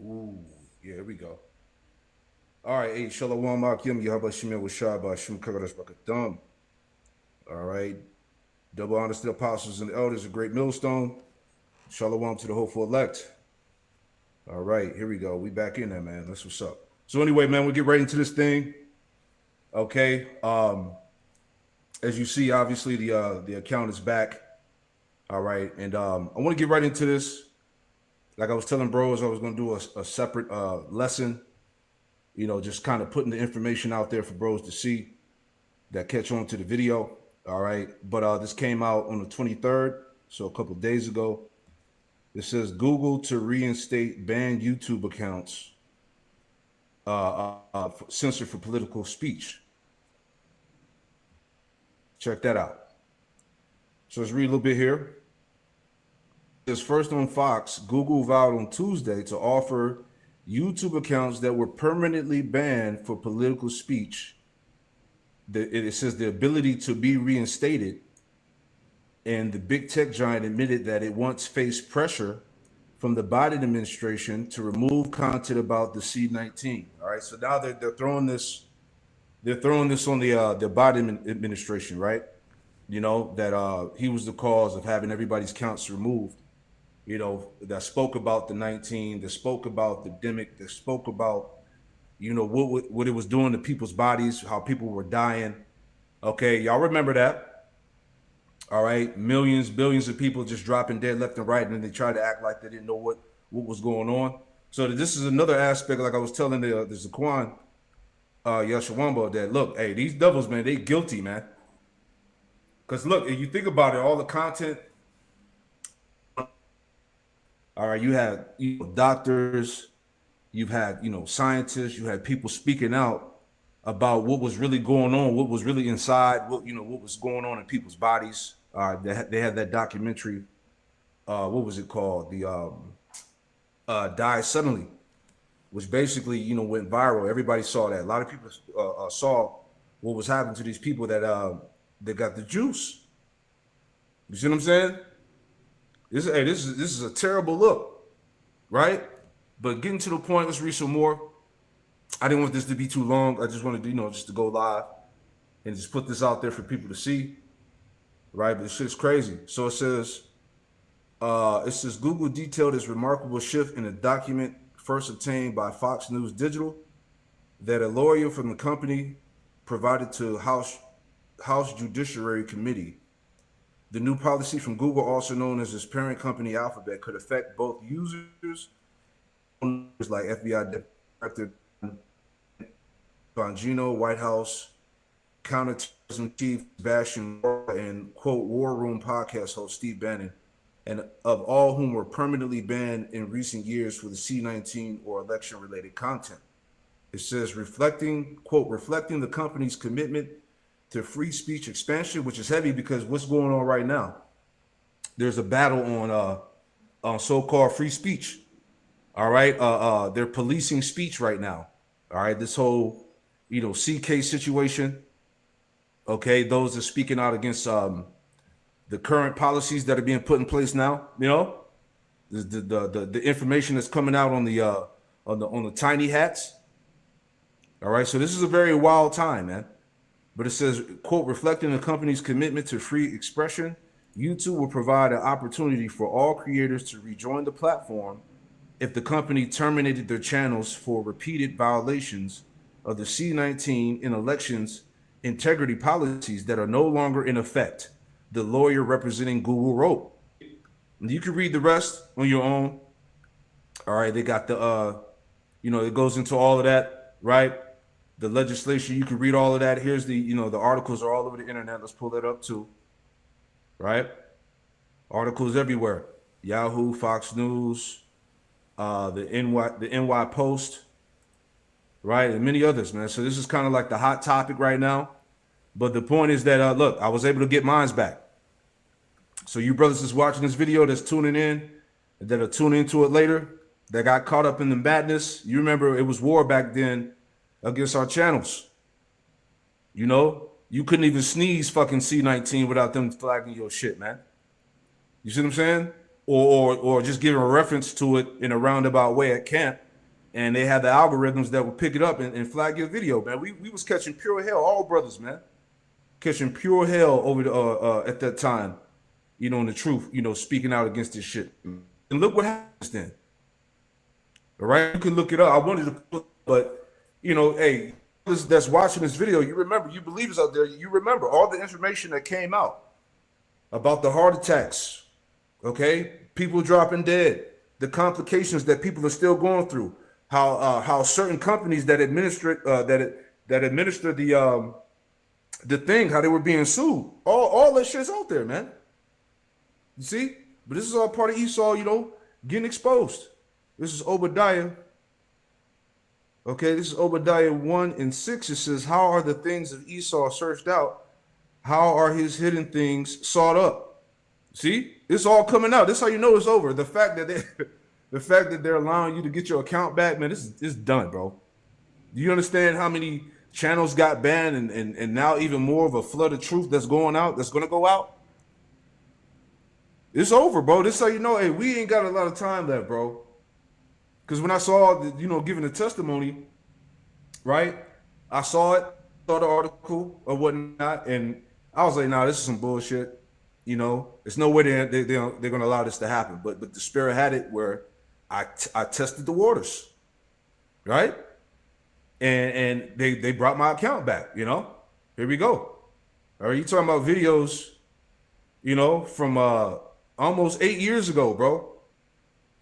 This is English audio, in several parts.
Ooh, yeah, here we go. All right, hey, Shalom Akim, Yahabashim, Washaba, Shim Kagadash Bakathum. All right, double honors to the apostles and the elders, a great millstone. Shalom to the hopeful elect. All right, here we go. We back in there, man. That's what's up. So anyway, man, we'll get right into this thing. Okay. As you see, obviously the account is back. All right, and I want to get right into this. Like I was telling bros, I was going to do a separate lesson. You know, just kind of putting the information out there for bros to see that catch on to the video. All right, but this came out on the 23rd, so a couple of days ago. It says Google to reinstate banned YouTube accounts censored for political speech. Check that out. So let's read a little bit here. It says first on Fox, Google vowed on Tuesday to offer YouTube accounts that were permanently banned for political speech. It says the ability to be reinstated, and the big tech giant admitted that it once faced pressure from the Biden administration to remove content about the C-19. All right, so now they're throwing this on the Biden administration, right? You know that he was the cause of having everybody's accounts removed. You know, that spoke about the 19, that spoke about the demic, that spoke about, you know, what it was doing to people's bodies, how people were dying. Okay, y'all remember that. All right, millions, billions of people just dropping dead left and right, and then they tried to act like they didn't know what was going on. So this is another aspect, like I was telling the Zaquan Yashawamba, that look, hey, these devils, man, they guilty, man. Because look, if you think about it, all the content. All right, you had doctors, you've had scientists, you had people speaking out about what was really going on, what was really inside, what was going on in people's bodies. They had that documentary. What was it called? The Die Suddenly, which basically went viral. Everybody saw that. A lot of people saw what was happening to these people that got the juice. You see what I'm saying? This is a terrible look, right? But getting to the point, let's read some more. I didn't want this to be too long. I just wanted to, just to go live and just put this out there for people to see, right? But this shit's crazy. So it says Google detailed its remarkable shift in a document first obtained by Fox News Digital that a lawyer from the company provided to House Judiciary Committee. The new policy from Google, also known as its parent company Alphabet, could affect both users like FBI Director Bongino, White House Counterterrorism Chief Sebastian, and quote War Room podcast host Steve Bannon, and of all whom were permanently banned in recent years for the C-19 or election-related content. It says reflecting the company's commitment to free speech expansion, which is heavy because what's going on right now? There's a battle on so-called free speech. All right, they're policing speech right now. All right, this whole CK situation. Okay, those are speaking out against the current policies that are being put in place now. The information that's coming out on the tiny hats. All right, so this is a very wild time, man. But it says, quote, reflecting the company's commitment to free expression, YouTube will provide an opportunity for all creators to rejoin the platform if the company terminated their channels for repeated violations of the C-19 in elections integrity policies that are no longer in effect, the lawyer representing Google wrote. And you can read the rest on your own. All right, they got the, it goes into all of that, right? The legislation, you can read all of that. Here's the articles are all over the internet. Let's pull that up too, right? Articles everywhere. Yahoo, Fox News, the NY Post, right? And many others, man. So this is kind of like the hot topic right now. But the point is that, look, I was able to get mines back. So you brothers that's watching this video, that's tuning in, that are tuning into it later, that got caught up in the madness. You remember it was war back then against our channels. You couldn't even sneeze fucking C-19 without them flagging your shit, man. You see what I'm saying? Or just giving a reference to it in a roundabout way at camp and they had the algorithms that would pick it up and flag your video, man. We was catching pure hell, all brothers, man, catching pure hell over the at that time, you know, in the truth, you know, speaking out against this shit. And look what happens then. All right, you can look it up. I wanted to put, but you know, hey, that's watching this video, you remember, you believers out there, you remember all the information that came out about the heart attacks, okay, people dropping dead, the complications that people are still going through, how certain companies that administer administer the thing, how they were being sued, all that shit's out there, man. You see, but this is all part of Esau, you know, getting exposed. This is Obadiah. Okay, this is Obadiah 1:6. It says, how are the things of Esau searched out? How are his hidden things sought up? See, it's all coming out. This is how you know it's over. The fact that they're allowing you to get your account back, man, this is done, bro. Do you understand how many channels got banned and now even more of a flood of truth that's going out, that's going to go out? It's over, bro. This is how you know, hey, we ain't got a lot of time left, bro. Because when I saw, you know, giving the testimony, right, I saw the article or whatnot, and I was like, nah, this is some bullshit. You know, there's no way they're going to allow this to happen. But the Spirit had it where I tested the waters, right? And they brought my account back, you know? Here we go. All right, you talking about videos, you know, from almost 8 years ago, bro.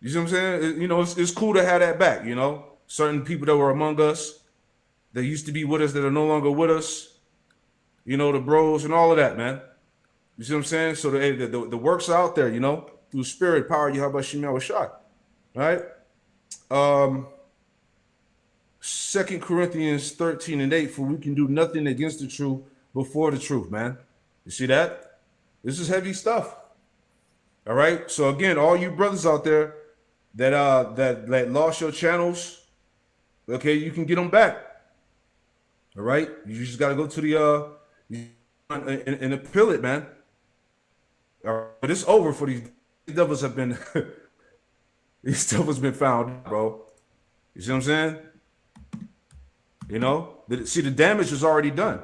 You see what I'm saying? You know, it's cool to have that back, you know? Certain people that were among us, that used to be with us, that are no longer with us, you know, the bros and all of that, man. You see what I'm saying? So the works are out there, you know, through Spirit, power, Yahweh Shemel Shah, right? 2 Corinthians 13:8, for we can do nothing against the truth before the truth, man. You see that? This is heavy stuff. All right. So again, all you brothers out there that lost your channels, okay, you can get them back. All right. You just got to go to the and appeal it, man. All right. But it's over for these devils have been these devils been found, bro. You see what I'm saying? You know, see, the damage was already done.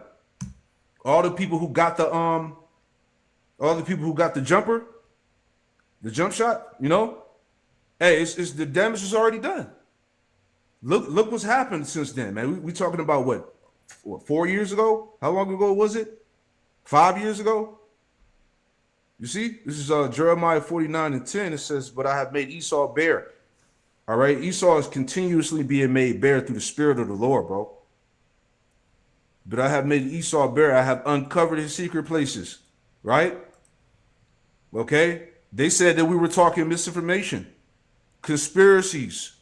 All the people who got the jumper, the jump shot, you know, hey, it's the damage is already done. Look what's happened since then, man. We talking about what 4 years ago? How long ago was it? 5 years ago? You see, this is Jeremiah 49:10. It says, but I have made Esau bare. All right, Esau is continuously being made bare through the Spirit of the Lord, bro. But I have made Esau bare. I have uncovered his secret places, right? Okay, they said that we were talking misinformation, conspiracies,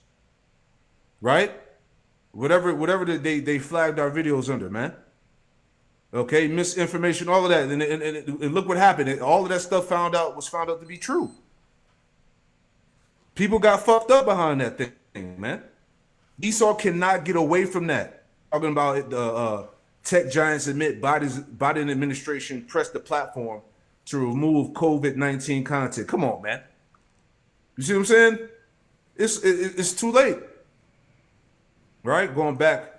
right? Whatever that they flagged our videos under, man. Okay, misinformation, all of that, and look what happened. All of that stuff was found out to be true. People got fucked up behind that thing, man. Esau cannot get away from that. Talking about the tech giants admit Biden administration pressed the platform to remove COVID-19 content. Come on, man. You see what I'm saying? It's too late. Right? Going back.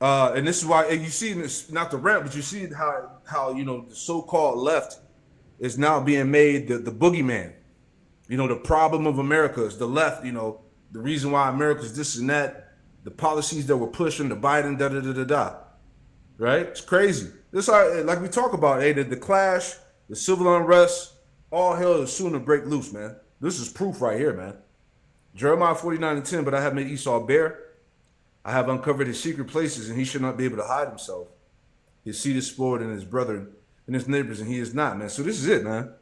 And this is why, and you see this, not the rant, but you see how you know the so-called left is now being made the boogeyman. You know, the problem of America is the left, you know, the reason why America's this and that, the policies that were pushed under Biden, da-da-da-da-da. Right? It's crazy. This, like we talk about, hey, the clash, the civil unrest, all hell is soon to break loose, man. This is proof right here, man. Jeremiah 49:10, but I have made Esau bare. I have uncovered his secret places, and he should not be able to hide himself. His seed is spoiled in his brethren and his neighbors, and he is not, man. So this is it, man.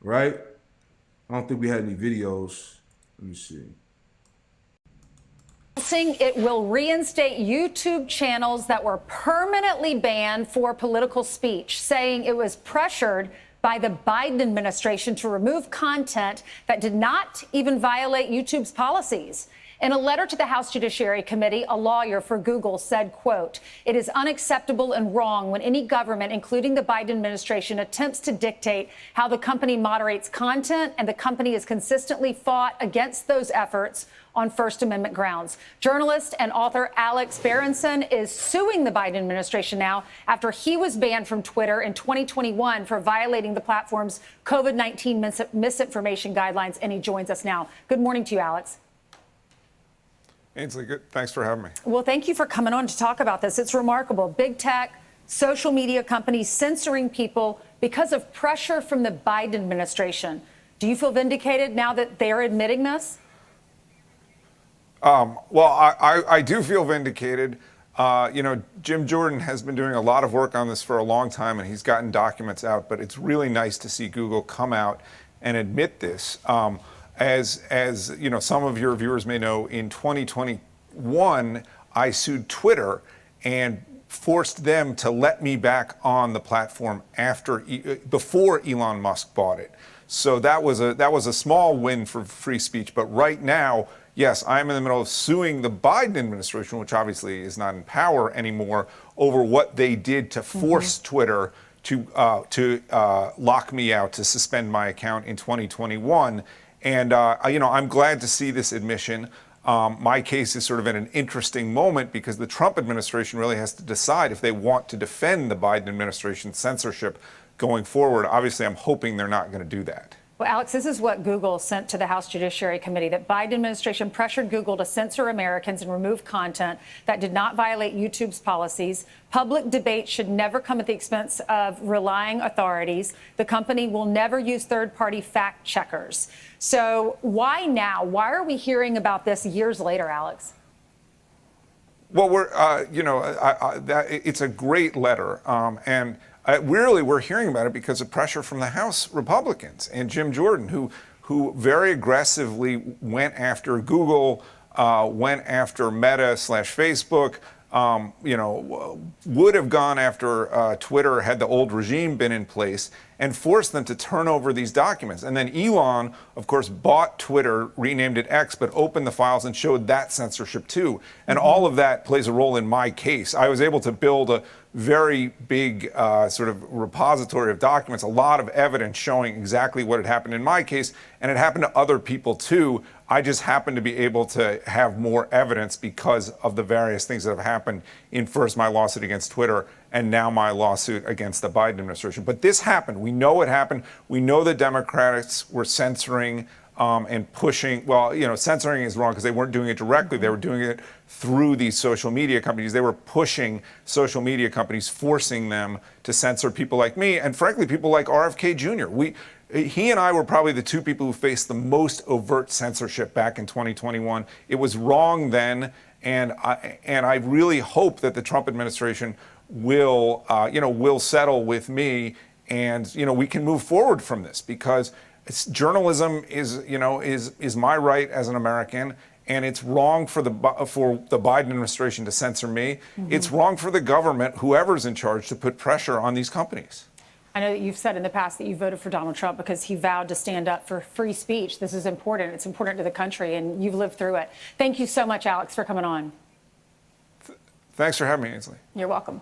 Right? I don't think we had any videos. Let me see. It will reinstate YouTube channels that were permanently banned for political speech, saying it was pressured by the Biden administration to remove content that did not even violate YouTube's policies. In a letter to the House Judiciary Committee, a lawyer for Google said, quote, "It is unacceptable and wrong when any government, including the Biden administration, attempts to dictate how the company moderates content, and the company has consistently fought against those efforts on First Amendment grounds." Journalist and author Alex Berenson is suing the Biden administration now after he was banned from Twitter in 2021 for violating the platform's COVID-19 misinformation guidelines, and he joins us now. Good morning to you, Alex. Ainsley, good. Thanks for having me. Well, thank you for coming on to talk about this. It's remarkable. Big tech, social media companies censoring people because of pressure from the Biden administration. Do you feel vindicated now that they're admitting this? Well, I do feel vindicated. Jim Jordan has been doing a lot of work on this for a long time, and he's gotten documents out. But it's really nice to see Google come out and admit this. As you know, some of your viewers may know, in 2021, I sued Twitter and forced them to let me back on the platform before Elon Musk bought it. So that was a small win for free speech. But right now, yes, I'm in the middle of suing the Biden administration, which obviously is not in power anymore, over what they did to force Twitter to lock me out, to suspend my account in 2021. And, I'm glad to see this admission. My case is sort of in an interesting moment because the Trump administration really has to decide if they want to defend the Biden administration's censorship going forward. Obviously, I'm hoping they're not going to do that. Well, Alex, this is what Google sent to the House Judiciary Committee, that Biden administration pressured Google to censor Americans and remove content that did not violate YouTube's policies. Public debate should never come at the expense of relying authorities. The company will never use third-party fact checkers. So why now? Why are we hearing about this years later, Alex? Well, it's a great letter, and we're hearing about it because of pressure from the House Republicans and Jim Jordan, who very aggressively went after Google, went after Meta/Facebook. Would have gone after Twitter had the old regime been in place, and forced them to turn over these documents. And then Elon, of course, bought Twitter, renamed it X, but opened the files and showed that censorship too. And all of that plays a role in my case. I was able to build a very big sort of repository of documents, a lot of evidence showing exactly what had happened in my case, and it happened to other people too. I just happened to be able to have more evidence because of the various things that have happened in first my lawsuit against Twitter and now my lawsuit against the Biden administration. But this happened. We know it happened. We know the Democrats were censoring and pushing. Well, censoring is wrong because they weren't doing it directly. They were doing it through these social media companies. They were pushing social media companies, forcing them to censor people like me and, frankly, people like RFK Jr. He and I were probably the two people who faced the most overt censorship back in 2021. It was wrong then, and I really hope that the Trump administration will settle with me, and we can move forward from this, because journalism is my right as an American, and it's wrong for the Biden administration to censor me. It's wrong for the government, whoever's in charge, to put pressure on these companies. I know that you've said in the past that you voted for Donald Trump because he vowed to stand up for free speech. This is important. It's important to the country, and you've lived through it. Thank you so much, Alex, for coming on. Thanks for having me, Ainsley. You're welcome.